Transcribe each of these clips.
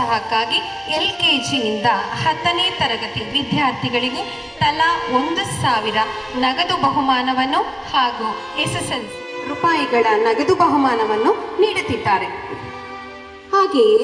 ಪ್ರೋತ್ಸಾಹಕ್ಕಾಗಿ LKGಯಿಂದ 10ನೇ ತರಗತಿ ವಿದ್ಯಾರ್ಥಿಗಳಿಗೆ ತಲಾ 1,000 ನಗದು ಬಹುಮಾನವನ್ನು ಹಾಗೂ SSLC ರೂಪಾಯಿಗಳ ನಗದು ಬಹುಮಾನವನ್ನು ನೀಡುತ್ತಿದ್ದಾರೆ. ಹಾಗೆಯೇ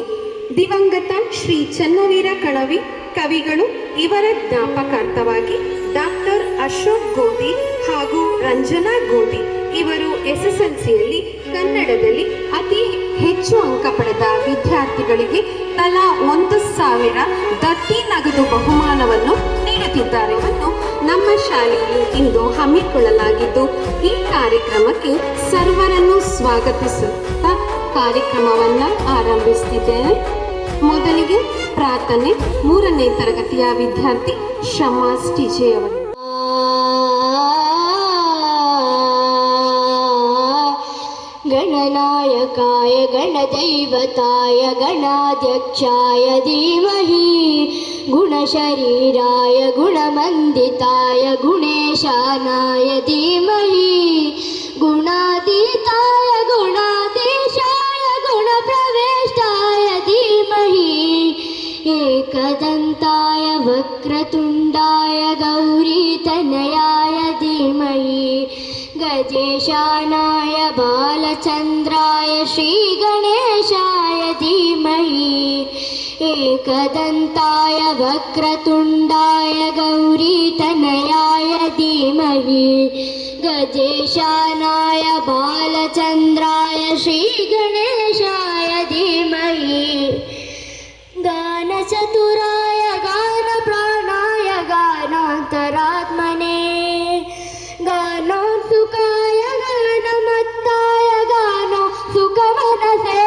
ದಿವಂಗತ ಶ್ರೀ ಚನ್ನವೀರ ಕಣವಿ ಕವಿಗಳು ಇವರ ಜ್ಞಾಪಕಾರ್ಥವಾಗಿ ಡಾಕ್ಟರ್ ಅಶೋಕ್ ಗೋಧಿ ಹಾಗೂ ರಂಜನಾ ಗೋಧಿ ಇವರು SSLCಯಲ್ಲಿ ಕನ್ನಡದಲ್ಲಿ ಅತಿ ಹೆಚ್ಚು ಅಂಕ ಪಡೆದ ವಿದ್ಯಾರ್ಥಿಗಳಿಗೆ ತಲಾ 1,000 ದತ್ತಿ ನಗದು ಬಹುಮಾನವನ್ನು ನೀಡುತ್ತಿದ್ದಾರೆ ಎಂದು ನಮ್ಮ ಶಾಲೆಯಲ್ಲಿ ಇಂದು ಹಮ್ಮಿಕೊಳ್ಳಲಾಗಿದ್ದು, ಈ ಕಾರ್ಯಕ್ರಮಕ್ಕೆ ಸರ್ವರನ್ನು ಸ್ವಾಗತಿಸುತ್ತಾ ಕಾರ್ಯಕ್ರಮವನ್ನು ಆರಂಭಿಸುತ್ತಿದ್ದೇನೆ. ಮೊದಲಿಗೆ ಪ್ರಾರ್ಥನೆ 3ನೇ ತರಗತಿಯ ವಿದ್ಯಾರ್ಥಿ ಶಮಾಸ್ ಟಿಜೆ ಅವರು. ಗಣನಾಯಕಾಯ ಗಣದೈವತಾಯ ಗಣಾಧ್ಯಕ್ಷಾಯ ಧೀಮಹಿ ಗುಣಶರೀರಾಯ ಗುಣಮಂದಿತಾಯ ಗುಣೇಶಾನಾಯ ಧೀಮಹಿ ಗುಣಾತೀತಾಯ ಗುಣಾಧೀಶಾಯ ಗುಣಪ್ರವೇಷ್ಟಾಯ ಧೀಮಹಿ ಏಕದಂತಾಯ ವಕ್ರತುಂಡಾಯ ಗೌರೀತನಯಾಯ ಧೀಮಹಿ ಗಜೇಶಾನಾಯ ಬಾಲಚಂದ್ರಾಯ ಶ್ರೀಗಣೇಶಾಯ ಧೀಮಹಿ ಏಕದಂತಾಯ ವಕ್ರತುಂಡಾಯ ಗೌರೀತನಯಾಯ ಧೀಮಹಿ ಗಜೇಶಾನಾಯ ಬಾಲಚಂದ್ರಾಯ ಶ್ರೀಗಣೇಶಾಯ ಧೀಮಹಿ ಗಾನಚತುರಾಯ ಗಾನಪ್ರಾಣಾಯ ಗಾನಾಂತರಾತ್ಮನೇ ಗಾನೋತ್ಸುಕಾಯ ಗಾನಮತ್ತಾಯ ಗಾನೋ ಸುಖಮನಸೇ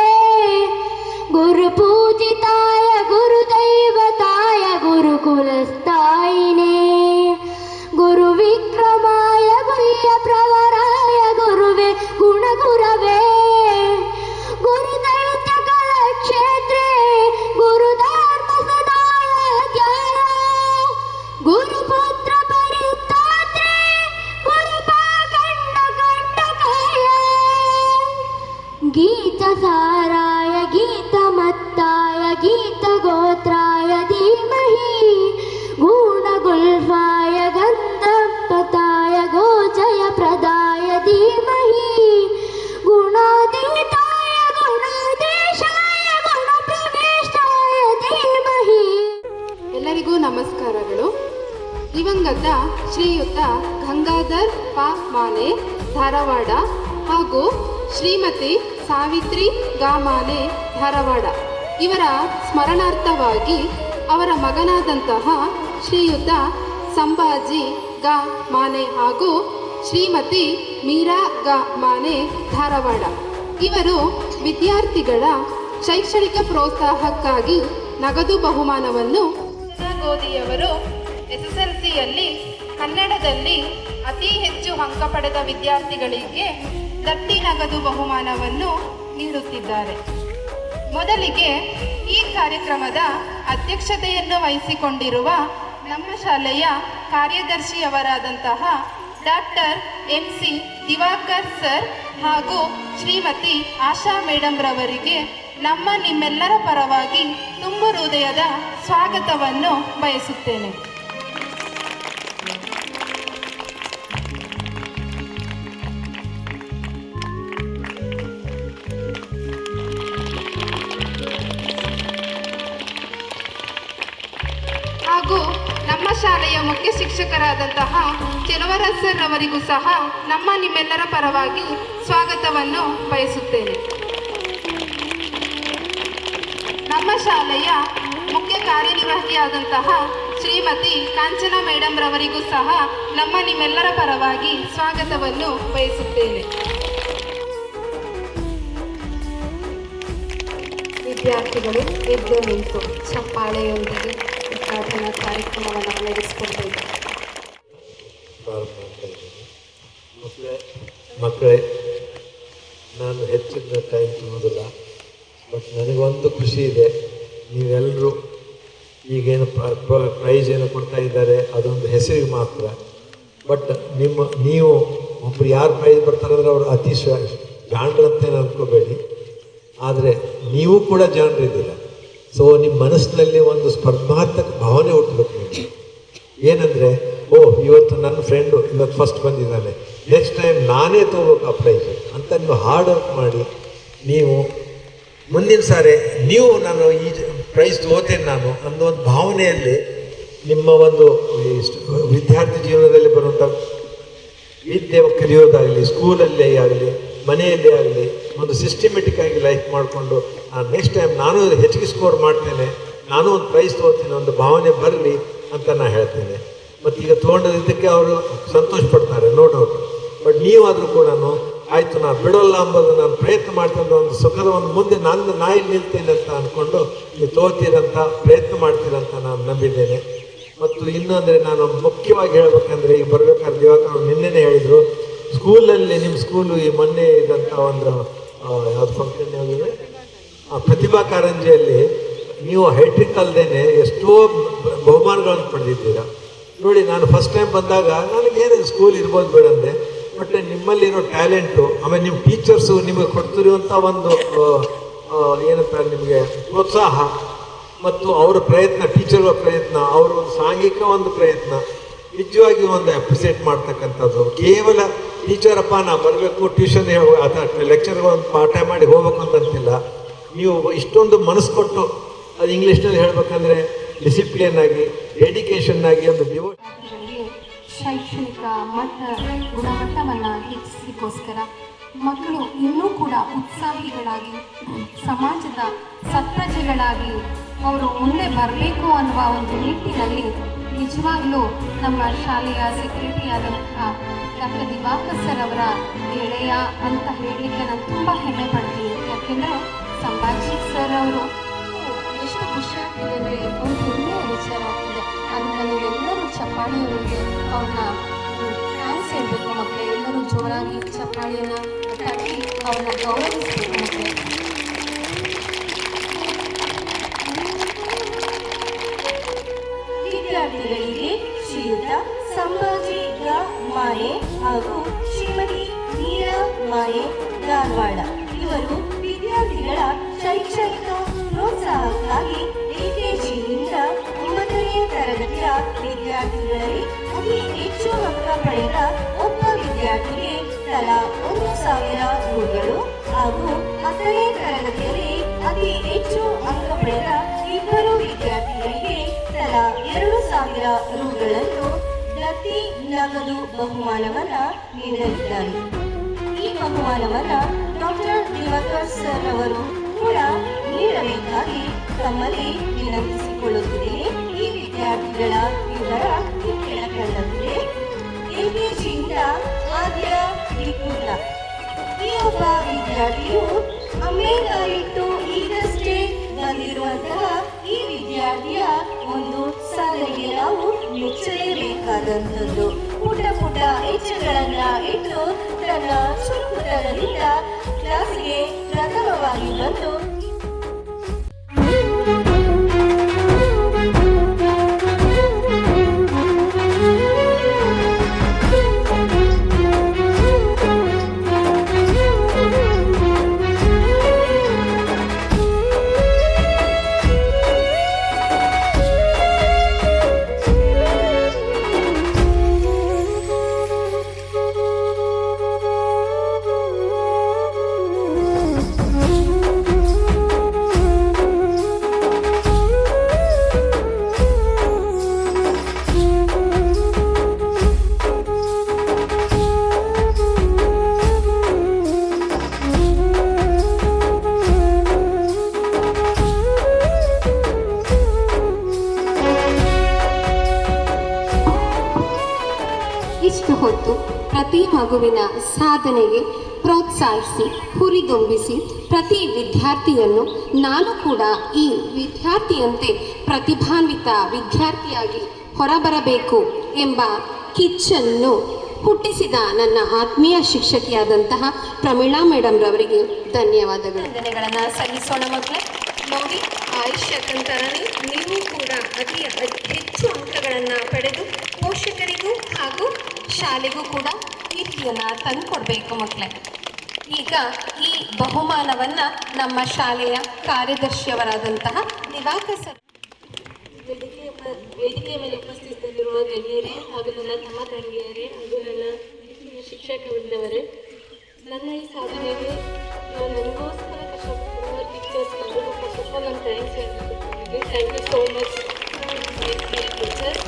ಗುರುಪೂಜಿತಾಯ ಗುರುದೈವತಾಯ ಗುರುಕುಲಸ್ಥಾಯಿನೇ ಗುರುವಿಕ್ರಮಾಯ ಗುಹ್ಯಪ್ರವರಾಯ ಗುರುವೇ ಗುಣಗುರವೇ ಗುರುದೈತ್ಯಕಲಕ್ಷೇತ್ರೇ ಗುರುಧರ್ಮ ಸದಾಯಾಧ್ಯಾಯ ಗುರುಪುತ್ರ ಪರಿತಾತ್ರೇ ಗುರುಪಾಖಂಡಕಂಡಕಾಯ ಗೀತಸಾರಾಯ ಗೀತಮತ್ತಾಯ ಗೀತಗೋತ್ರಾಯ ಧೀಮಹಿ ಗುಣಗುಲ್ಫಾಯ ಗಂಧಪತಾಯ ಗೋಜಯ ಪ್ರದಾಯ ಧೀಮಹಿ ಗುಣಾತೀತಾಯ ಗುಣಾಧೀಶಾಯ ಗುಣಪ್ರವೇಷ್ಟಾಯ ಧೀಮಹಿ. ಎಲ್ಲರಿಗೂ ನಮಸ್ಕಾರಗಳು. ದಿವಂಗತ ಶ್ರೀಯುತ ಗಂಗಾಧರ್ ಪ ಮಾನೆ ಧಾರವಾಡ ಹಾಗೂ ಶ್ರೀಮತಿ ಸಾವಿತ್ರಿ ಗಾ ಮಾನೆ ಧಾರವಾಡ ಇವರ ಸ್ಮರಣಾರ್ಥವಾಗಿ ಅವರ ಮಗನಾದಂತಹ ಶ್ರೀಯುತ ಸಂಭಾಜಿ ಗಾ ಮಾನೆ ಹಾಗೂ ಶ್ರೀಮತಿ ಮೀರಾ ಗಾ ಮಾನೆ ಧಾರವಾಡ ಇವರು ವಿದ್ಯಾರ್ಥಿಗಳ ಶೈಕ್ಷಣಿಕ ಪ್ರೋತ್ಸಾಹಕ್ಕಾಗಿ ನಗದು ಬಹುಮಾನವನ್ನು ಗೋಧಿಯವರು SSLCಯಲ್ಲಿ ಕನ್ನಡದಲ್ಲಿ ಅತಿ ಹೆಚ್ಚು ಅಂಕ ಪಡೆದ ವಿದ್ಯಾರ್ಥಿಗಳಿಗೆ ದತ್ತಿ ನಗದು ಬಹುಮಾನವನ್ನು ನೀಡುತ್ತಿದ್ದಾರೆ. ಮೊದಲಿಗೆ ಈ ಕಾರ್ಯಕ್ರಮದ ಅಧ್ಯಕ್ಷತೆಯನ್ನು ವಹಿಸಿಕೊಂಡಿರುವ ನಮ್ಮ ಶಾಲೆಯ ಕಾರ್ಯದರ್ಶಿಯವರಾದಂತಹ ಡಾಕ್ಟರ್ MC ದಿವಾಕರ್ ಸರ್ ಹಾಗೂ ಶ್ರೀಮತಿ ಆಶಾ ಮೇಡಮ್ ರವರಿಗೆ ನಿಮ್ಮೆಲ್ಲರ ಪರವಾಗಿ ತುಂಬು ಹೃದಯದ ಸ್ವಾಗತವನ್ನು ಬಯಸುತ್ತೇನೆ. ಹಾಗೂ ನಮ್ಮ ಶಾಲೆಯ ಮುಖ್ಯ ಶಿಕ್ಷಕರಾದಂತಹ ಚೆಲುವರಾಜ್ ಸರ್ ಅವರಿಗೂ ಸಹ ನಿಮ್ಮೆಲ್ಲರ ಪರವಾಗಿ ಸ್ವಾಗತವನ್ನು ಬಯಸುತ್ತೇನೆ. ನಮ್ಮ ಶಾಲೆಯ ಮುಖ್ಯ ಕಾರ್ಯನಿರ್ವಾಹಿಯಾದಂತಹ ಶ್ರೀಮತಿ ಕಾಂಚನಾ ಮೇಡಮ್ ರವರಿಗೂ ಸಹ ನಿಮ್ಮೆಲ್ಲರ ಪರವಾಗಿ ಸ್ವಾಗತವನ್ನು ಬಯಸುತ್ತೇನೆ. ವಿದ್ಯಾರ್ಥಿಗಳು ಎದ್ದು ನಿಂತು ಚಪ್ಪಾಳೆಯೊಂದಿಗೆ ಉದ್ಘಾಟನಾ ಕಾರ್ಯಕ್ರಮವನ್ನು ನಡೆಸಿಕೊಳ್ಬೇಕು. ಮಕ್ಕಳೇ, ನಾನು ಹೆಚ್ಚಿನ ಟೈಮ್ ತಗೊಳ್ಳೋದಿಲ್ಲ, ಬಟ್ ನನಗೊಂದು ಖುಷಿ ಇದೆ. ನೀವೆಲ್ಲರೂ ಈಗೇನು ಪ್ರೈಸ್ ಏನು ಕೊಡ್ತಾ ಇದ್ದಾರೆ ಅದೊಂದು ಹೆಸರಿಗೆ ಮಾತ್ರ. ಬಟ್ ನೀವು ಒಬ್ಬರು ಯಾರು ಪ್ರೈಸ್ ಬರ್ತಾರಂದ್ರೆ ಅವರು ಅತಿ ಜಾಣರಂತೇನು ಅಂದ್ಕೋಬೇಡಿ. ಆದರೆ ನೀವು ಕೂಡ ಜಾಣರಿದ್ದೀರ. ಸೊ ನಿಮ್ಮ ಮನಸ್ಸಿನಲ್ಲಿ ಒಂದು ಸ್ಪರ್ಧಾತ್ಮಕ ಭಾವನೆ ಹುಟ್ಟಬೇಕು ನಿಮಗೆ. ಏನಂದರೆ, ಓ ಇವತ್ತು ನನ್ನ ಫ್ರೆಂಡು ಇವತ್ತು ಫಸ್ಟ್ ಬಂದಿದ್ದಾನೆ, ನೆಕ್ಸ್ಟ್ ಟೈಮ್ ನಾನೇ ತೊಗೋಬೇಕು ಆ ಪ್ರೈಸ್ ಅಂತ ನೀವು ಹಾರ್ಡ್ ವರ್ಕ್ ಮಾಡಿ ನೀವು ಮುಂದಿನ ಸಾರಿ ನೀವು ನಾನು ಈ ಪ್ರೈಸ್ ತೊಗೋತೇನೆ ನಾನು ಅನ್ನೋ ಒಂದು ಭಾವನೆಯಲ್ಲಿ ನಿಮ್ಮ ಒಂದು ವಿದ್ಯಾರ್ಥಿ ಜೀವನದಲ್ಲಿ ಬರುವಂಥ ವಿದ್ಯೆ ಕಲಿಯೋದಾಗಲಿ, ಸ್ಕೂಲಲ್ಲೇ ಆಗಲಿ, ಮನೆಯಲ್ಲೇ ಆಗಲಿ ಒಂದು ಸಿಸ್ಟಮೆಟಿಕ್ ಆಗಿ ಲೈಫ್ ಮಾಡಿಕೊಂಡು ನೆಕ್ಸ್ಟ್ ಟೈಮ್ ನಾನು ಹೆಚ್ಚಿಗೆ ಸ್ಕೋರ್ ಮಾಡ್ತೇನೆ, ನಾನು ಒಂದು ಪ್ರೈಸ್ ತೊಗೋತೀನಿ ಒಂದು ಭಾವನೆ ಬರಲಿ ಅಂತ ನಾನು ಹೇಳ್ತೇನೆ. ಮತ್ತು ಈಗ ತೊಗೊಂಡಿದ್ದಕ್ಕೆ ಅವರು ಸಂತೋಷ ಪಡ್ತಾರೆ, ನೋ ಡೌಟ್. ಬಟ್ ನೀವಾದರೂ ಕೂಡ ಆಯಿತು ನಾನು ಬಿಡೋಲ್ಲ ಅಂಬೋದು ನಾನು ಪ್ರಯತ್ನ ಮಾಡ್ಕೊಂಡು ಒಂದು ಸುಖದ ಒಂದು ಮುಂದೆ ನಾನು ನಾಯಿ ನಿಲ್ತೇನೆ ಅಂತ ಅಂದ್ಕೊಂಡು ನೀವು ತೊಗೋತೀರಂತ ಪ್ರಯತ್ನ ಮಾಡ್ತೀರಂತ ನಾನು ನಂಬಿದ್ದೇನೆ. ಮತ್ತು ಇನ್ನೊಂದರೆ ನಾನು ಮುಖ್ಯವಾಗಿ ಹೇಳ್ಬೇಕಂದ್ರೆ ಈಗ ಬರಬೇಕಾದ್ರೆ ದಿವಾಕರ್ ನಿನ್ನೆನೇ ಹೇಳಿದರು, ಸ್ಕೂಲಲ್ಲಿ ನಿಮ್ಮ ಸ್ಕೂಲು ಈ ಮೊನ್ನೆ ಇದ್ದಂಥ ಒಂದು ಯಾವ್ದು ಫಂಕ್ಷನ್ ಯಾವುದಿದೆ ಪ್ರತಿಭಾ ಕಾರಂಜಿಯಲ್ಲಿ ನೀವು ಹೈಟ್ರಿಕ್ ಅಲ್ಲದೇನೆ ಎಷ್ಟೋ ಬಹುಮಾನಗಳನ್ನು ಪಡೆದಿದ್ದೀರಾ. ನೋಡಿ, ನಾನು ಫಸ್ಟ್ ಟೈಮ್ ಬಂದಾಗ ನನಗೇನು ಸ್ಕೂಲ್ ಇರ್ಬೋದು ಬೇಡಂದೆ, ಬಟ್ ನಿಮ್ಮಲ್ಲಿರೋ ಟ್ಯಾಲೆಂಟು, ಆಮೇಲೆ ನಿಮ್ಮ ಟೀಚರ್ಸು ನಿಮಗೆ ಕೊಡ್ತಿರುವಂಥ ಒಂದು ಏನಂತ ನಿಮಗೆ ಪ್ರೋತ್ಸಾಹ ಮತ್ತು ಅವರ ಪ್ರಯತ್ನ, ಟೀಚರ್ಗಳ ಪ್ರಯತ್ನ, ಅವರ ಒಂದು ಸಾಂಘಿಕ ಒಂದು ಪ್ರಯತ್ನ ನಿಜವಾಗಿ ಒಂದು ಅಪ್ರಿಸಿಯೇಟ್ ಮಾಡ್ತಕ್ಕಂಥದ್ದು. ಕೇವಲ ಟೀಚರಪ್ಪ ನಾ ಬರಬೇಕು ಟ್ಯೂಷನ್ ಅಥವಾ ಲೆಕ್ಚರ್ಗಳು ಒಂದು ಪಾಠ ಮಾಡಿ ಹೋಗ್ಬೇಕು ಅಂತಂತಿಲ್ಲ. ನೀವು ಇಷ್ಟೊಂದು ಮನಸ್ಸು ಕೊಟ್ಟು ಅದು ಇಂಗ್ಲೀಷ್ನಲ್ಲಿ ಹೇಳ್ಬೇಕಂದ್ರೆ ಡಿಸಿಪ್ಲಿನ್ ಆಗಿ, ಡೆಡಿಕೇಶನ್ ಆಗಿ ಒಂದು ವಿದ್ಯಾರ್ಥಿಗಳಿಗೆ ಶೈಕ್ಷಣಿಕ ಗುಣಮಟ್ಟವನ್ನು ಹೆಚ್ಚಿಸಲಿಕ್ಕೋಸ್ಕರ ಮಕ್ಕಳು ಇನ್ನೂ ಕೂಡ ಉತ್ಸಾಹಿಗಳಾಗಿ ಸಮಾಜದ ಸತ್ಪ್ರಜೆಗಳಾಗಿ ಅವರು ಮುಂದೆ ಬರಬೇಕು ಅನ್ನುವ ಒಂದು ನಿಟ್ಟಿನಲ್ಲಿ ನಿಜವಾಗ್ಲೂ ನಮ್ಮ ಶಾಲೆಯ ಸೆಕ್ರೆಟರಿ ಆದಂತಹ ಡಾಕ್ಟರ್ ದಿವಾಕರ್ ಸರ್ ಅವರ ಗೆಳೆಯ ಅಂತ ಹೇಳಲಿಕ್ಕೆ ನಾನು ತುಂಬ ಹೆಮ್ಮೆ ಪಡ್ತೀನಿ. ಯಾಕೆಂದರೆ ಸಂಭಾಜಿ ಸರ್ ಅವರು ಎಷ್ಟು ಖುಷಿಯಾಗ್ತಿದೆ ಅಂದರೆ ಒಂದು ಹೆಮ್ಮೆಯ ವಿಚಾರ ಆಗ್ತಿದೆ. ಅದನ್ನು ನೀವೆಲ್ಲರೂ ಚಪ್ಪಾಳಿಯವರಿಗೆ ಅವ್ರನ್ನ ಥ್ಯಾಂಕ್ಸ್ ಹೇಳಬೇಕು ಮಕ್ಕಳೇ. ಎಲ್ಲರೂ ಜೋರಾಗಿ ಚಪ್ಪಾಳಿಯನ್ನು ತಟ್ಟಿ ಅವ್ರನ್ನ ಗೌರವಿಸಬೇಕು ಮಕ್ಕಳೇ. ವಿದ್ಯಾರ್ಥಿಗಳಿಗೆ ಶ್ರೀಯುತ ಸಂಭಾಜಿ ಮಾಯೆ ಹಾಗೂ ಶ್ರೀಮತಿ ಮೀರಾ ಮಾಯೆ ಧಾರವಾಡ ಇವರು ವಿದ್ಯಾರ್ಥಿಗಳ ಶೈಕ್ಷಣಿಕ ಪ್ರೋತ್ಸಾಹಕ್ಕಾಗಿ LKGಯಿಂದ 9ನೇ ತರಗತಿಯ ವಿದ್ಯಾರ್ಥಿಗಳಲ್ಲಿ ಅತಿ ಹೆಚ್ಚು ಅಂಕ ಪಡೆದ ಒಬ್ಬ ವಿದ್ಯಾರ್ಥಿಗೆ ತಲಾ 1,000 ರೂಗಳು ಹಾಗೂ 10ನೇ ತರಗತಿಯಲ್ಲಿ ಅತಿ ಹೆಚ್ಚು ಅಂಕ ಪಡೆದ ಇಬ್ಬರು ವಿದ್ಯಾರ್ಥಿಗಳಿಗೆ ತಲಾ 2,000 ರೂಗಳನ್ನು ಪ್ರತಿ ನಗದು ಬಹುಮಾನವನ್ನು ನೀಡಲಿದ್ದಾರೆ. ಈ ಬಹುಮಾನವನ್ನು ಡಾಕ್ಟರ್ ದಿವಾಕರ್ ಸರ್ ಅವರು ಕೂಡ ನೀಡಬೇಕಾಗಿ ತಮ್ಮಲ್ಲಿ ವಿನಂತಿಸಿಕೊಳ್ಳುತ್ತಿದ್ದೇನೆ. ಈ ವಿದ್ಯಾರ್ಥಿಗಳ ವಿವರ ಕೆಳಕಂಡಂತೆ: LKGಯಿಂದ ಆದ್ಯ ವಿಕುಲ ಈ ಒಬ್ಬ ವಿದ್ಯಾರ್ಥಿಯು ಅಮೆರಿಕ ಈಗಷ್ಟೇ ಬಂದಿರುವಂತಹ ಈ ವಿದ್ಯಾರ್ಥಿಯ ಒಂದು ಸಾಧನೆಗೆ ನಾವು ಮೆಚ್ಚಲೇಬೇಕಾದಂಥದ್ದು. ಪುಟ್ಟ ಪುಟ್ಟ ಹೆಜ್ಜೆಗಳನ್ನ ಇಟ್ಟು ತನ್ನ ಚುರುಕುತನದಿಂದ ಕ್ಲಾಸಿಗೆ ಪ್ರಥಮವಾಗಿ ಬಂದು ಇಷ್ಟು ಹೊತ್ತು ಪ್ರತಿ ಮಗುವಿನ ಸಾಧನೆಗೆ ಪ್ರೋತ್ಸಾಹಿಸಿ ಹುರಿದುಂಬಿಸಿ ಪ್ರತಿ ವಿದ್ಯಾರ್ಥಿಯನ್ನು ನಾನು ಕೂಡ ಈ ವಿದ್ಯಾರ್ಥಿಯಂತೆ ಪ್ರತಿಭಾನ್ವಿತ ವಿದ್ಯಾರ್ಥಿಯಾಗಿ ಹೊರಬರಬೇಕು ಎಂಬ ಕಿಚ್ಚನ್ನು ಹುಟ್ಟಿಸಿದ ನನ್ನ ಆತ್ಮೀಯ ಶಿಕ್ಷಕಿಯಾದಂತಹ ಪ್ರಮೀಳಾ ಮೇಡಮ್ ರವರಿಗೆ ಧನ್ಯವಾದಗಳು. ವಂದನೆಗಳನ್ನು ಸಲ್ಲಿಸೋಣ ಮಕ್ಕಳೇ. ನೋಡಿ, ಆಯುಷ್ಯಕ್ಕಂತರನೇ ನೀವು ಕೂಡ ಅತಿ ಹೆಚ್ಚು ಅಂಕಗಳನ್ನು ಪಡೆದು ಪೋಷಕರಿಗೂ ಹಾಗೂ ಶಾಲೆಗೂ ಕೂಡ ಕೀರ್ತಿಯನ್ನು ತಂದುಕೊಡ್ಬೇಕು ಮಕ್ಕಳೇ. ಈಗ ಈ ಬಹುಮಾನವನ್ನು ನಮ್ಮ ಶಾಲೆಯ ಕಾರ್ಯದರ್ಶಿಯವರಾದಂತಹ ದಿವಾಕರ್ ಸರ್. ವೇದಿಕೆಯ ಮೇಲೆ ಉಪಸ್ಥಿತರಿರುವ ಗಣ್ಯರೇ ಹಾಗೂ ನನ್ನ ತಮ್ಮ ತಂಗಿಯರೇ ಹಾಗೂ ನನ್ನ ಶಿಕ್ಷಕ ವೃಂದವರೇ, ನನ್ನ ಈ ಸಾಧನೆಗೆ ನನಗೋಸ್ಕರ ಕಷ್ಟಪಟ್ಟಿರುವ ಟೀಚರ್ಸ್ ಎಲ್ಲರಿಗೂ ಫಸ್ಟ್ ಆಫ್ ಆಲ್ ನಾನು ಥ್ಯಾಂಕ್ಸ್ ಹೇಳ್ತಿದ್ದೀನಿ. Thank you so much teachers.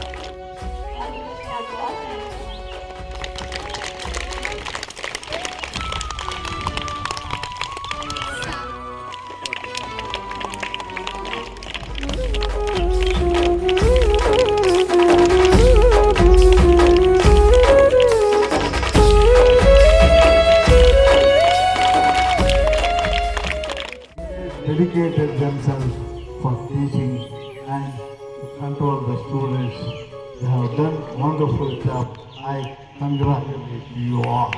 Dedicated themselves for teaching and to control the students. They have done wonderful job. I congratulate you all.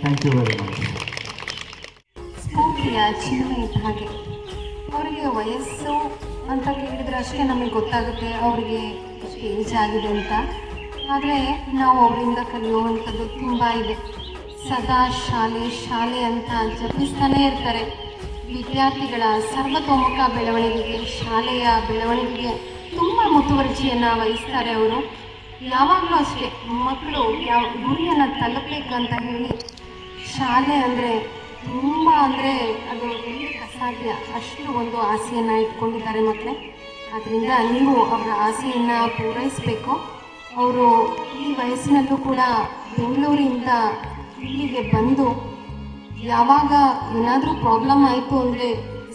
Thank you very much. ಸ್ಫೂರ್ತಿಯ ಚಿಲುಮೆ ಇದ್ದ ಹಾಗೆ ಅವರಿಗೆ ವಯಸ್ಸು ಅಂತ ಕೇಳಿದರೆ ಅಷ್ಟೇ ನಮಗೆ ಗೊತ್ತಾಗುತ್ತೆ ಅವರಿಗೆ ಎಷ್ಟು ಏಜ್ ಆಗಿದೆ ಅಂತ. ಆದರೆ ನಾವು ಅವರಿಂದ ಕಲಿಯುವಂಥದ್ದು ತುಂಬ ಇದೆ. ಸದಾ ಶಾಲೆ ಶಾಲೆ ಅಂತ ಜಪಿಸ್ತಾನೇ ಇರ್ತಾರೆ. ವಿದ್ಯಾರ್ಥಿಗಳ ಸರ್ವತೋಮುಖ ಬೆಳವಣಿಗೆಗೆ, ಶಾಲೆಯ ಬೆಳವಣಿಗೆಗೆ ತುಂಬ ಮುತುವರ್ಜಿಯನ್ನು ವಹಿಸ್ತಾರೆ ಅವರು. ಯಾವಾಗಲೂ ಅಷ್ಟೇ ಮಕ್ಕಳು ಯಾವ ಗುರಿಯನ್ನು ತಲುಪಬೇಕಂತ ಹೇಳಿ ಶಾಲೆ ಅಂದರೆ ತುಂಬ ಅಂದರೆ ಅದು ಹೇಳಲಿಕ್ಕೆ ಅಸಾಧ್ಯ, ಅಷ್ಟು ಒಂದು ಆಸೆಯನ್ನು ಇಟ್ಕೊಂಡಿದ್ದಾರೆ ಮಕ್ಕಳೇ. ಆದ್ದರಿಂದ ನೀವು ಅವರ ಆಸೆಯನ್ನು ಪೂರೈಸಬೇಕು. ಅವರು ಈ ವಯಸ್ಸಿನಲ್ಲೂ ಕೂಡ ಬೆಂಗಳೂರಿಂದ ಇಲ್ಲಿಗೆ ಬಂದು ಯಾವಾಗ ಏನಾದರೂ ಪ್ರಾಬ್ಲಮ್ ಆಯಿತು ಅಂದರೆ,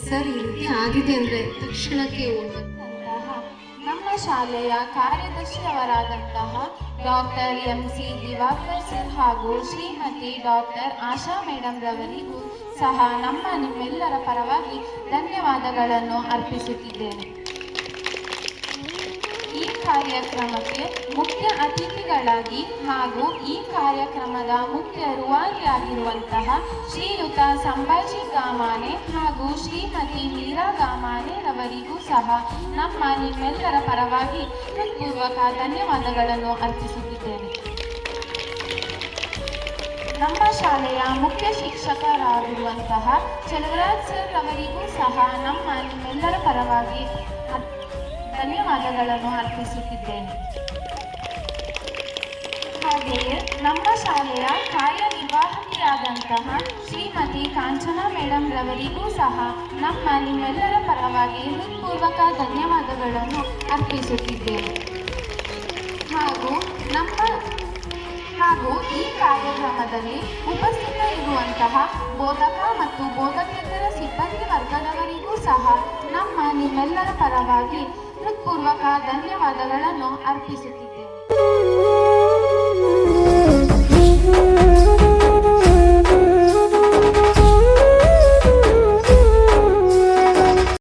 ಸರ್ ಈ ರೀತಿ ಆಗಿದೆ ಅಂದರೆ ತಕ್ಷಣಕ್ಕೆ ಅಂತಹ ನಮ್ಮ ಶಾಲೆಯ ಕಾರ್ಯದರ್ಶಿಯವರಾದಂತಹ ಡಾಕ್ಟರ್ MC ದಿವಾಕರ್ ಸರ್ ಹಾಗೂ ಶ್ರೀಮತಿ ಡಾಕ್ಟರ್ ಆಶಾ ಮೇಡಮ್ ರವರಿಗೂ ಸಹ ನಿಮ್ಮೆಲ್ಲರ ಪರವಾಗಿ ಧನ್ಯವಾದಗಳನ್ನು ಅರ್ಪಿಸುತ್ತಿದ್ದೇನೆ. ಈ ಕಾರ್ಯಕ್ರಮಕ್ಕೆ ಮುಖ್ಯ ಅತಿಥಿಗಳಾಗಿ ಹಾಗೂ ಈ ಕಾರ್ಯಕ್ರಮದ ಮುಖ್ಯ ರೂವಾರಿಯಾಗಿರುವಂತಹ ಶ್ರೀಯುತ ಸಂಭಾಜಿ ಗಾಮಾನೆ ಹಾಗೂ ಶ್ರೀಮತಿ ಮೀರಾ ಗಾಮಾನೆ ರವರಿಗೂ ಸಹ ನಿಮ್ಮೆಲ್ಲರ ಪರವಾಗಿ ಹೃತ್ಪೂರ್ವಕ ಧನ್ಯವಾದಗಳನ್ನು ಅರ್ಪಿಸುತ್ತಿದ್ದೇನೆ. ನಮ್ಮ ಶಾಲೆಯ ಮುಖ್ಯ ಶಿಕ್ಷಕರಾಗಿರುವಂತಹ ಚಲವರಾಜ್ ಸರ್ ರವರಿಗೂ ಸಹ ನಿಮ್ಮೆಲ್ಲರ ಪರವಾಗಿ ಧನ್ಯವಾದಗಳನ್ನು ಅರ್ಪಿಸುತ್ತಿದ್ದೇನೆ. ಹಾಗೆಯೇ ನಮ್ಮ ಶಾಲೆಯ ಕಾರ್ಯನಿರ್ವಾಹಕಿಯಾದಂತಹ ಶ್ರೀಮತಿ ಕಾಂಚನಾ ಮೇಡಮ್ ರವರಿಗೂ ಸಹ ನಿಮ್ಮೆಲ್ಲರ ಪರವಾಗಿ ಹೃತ್ಪೂರ್ವಕ ಧನ್ಯವಾದಗಳನ್ನು ಅರ್ಪಿಸುತ್ತಿದ್ದೇನೆ. ಹಾಗೂ ಈ ಕಾರ್ಯಕ್ರಮದಲ್ಲಿ ಉಪಸ್ಥಿತ ಇರುವಂತಹ ಬೋಧಕ ಮತ್ತು ಬೋಧಕೇತರ ಸಿಬ್ಬಂದಿ ವರ್ಗದವರಿಗೂ ಸಹ ನಿಮ್ಮೆಲ್ಲರ ಪರವಾಗಿ ಹೃತ್ಪೂರ್ವಕ ಧನ್ಯವಾದಗಳನ್ನು ಅರ್ಪಿಸುತ್ತಿದ್ದೇನೆ.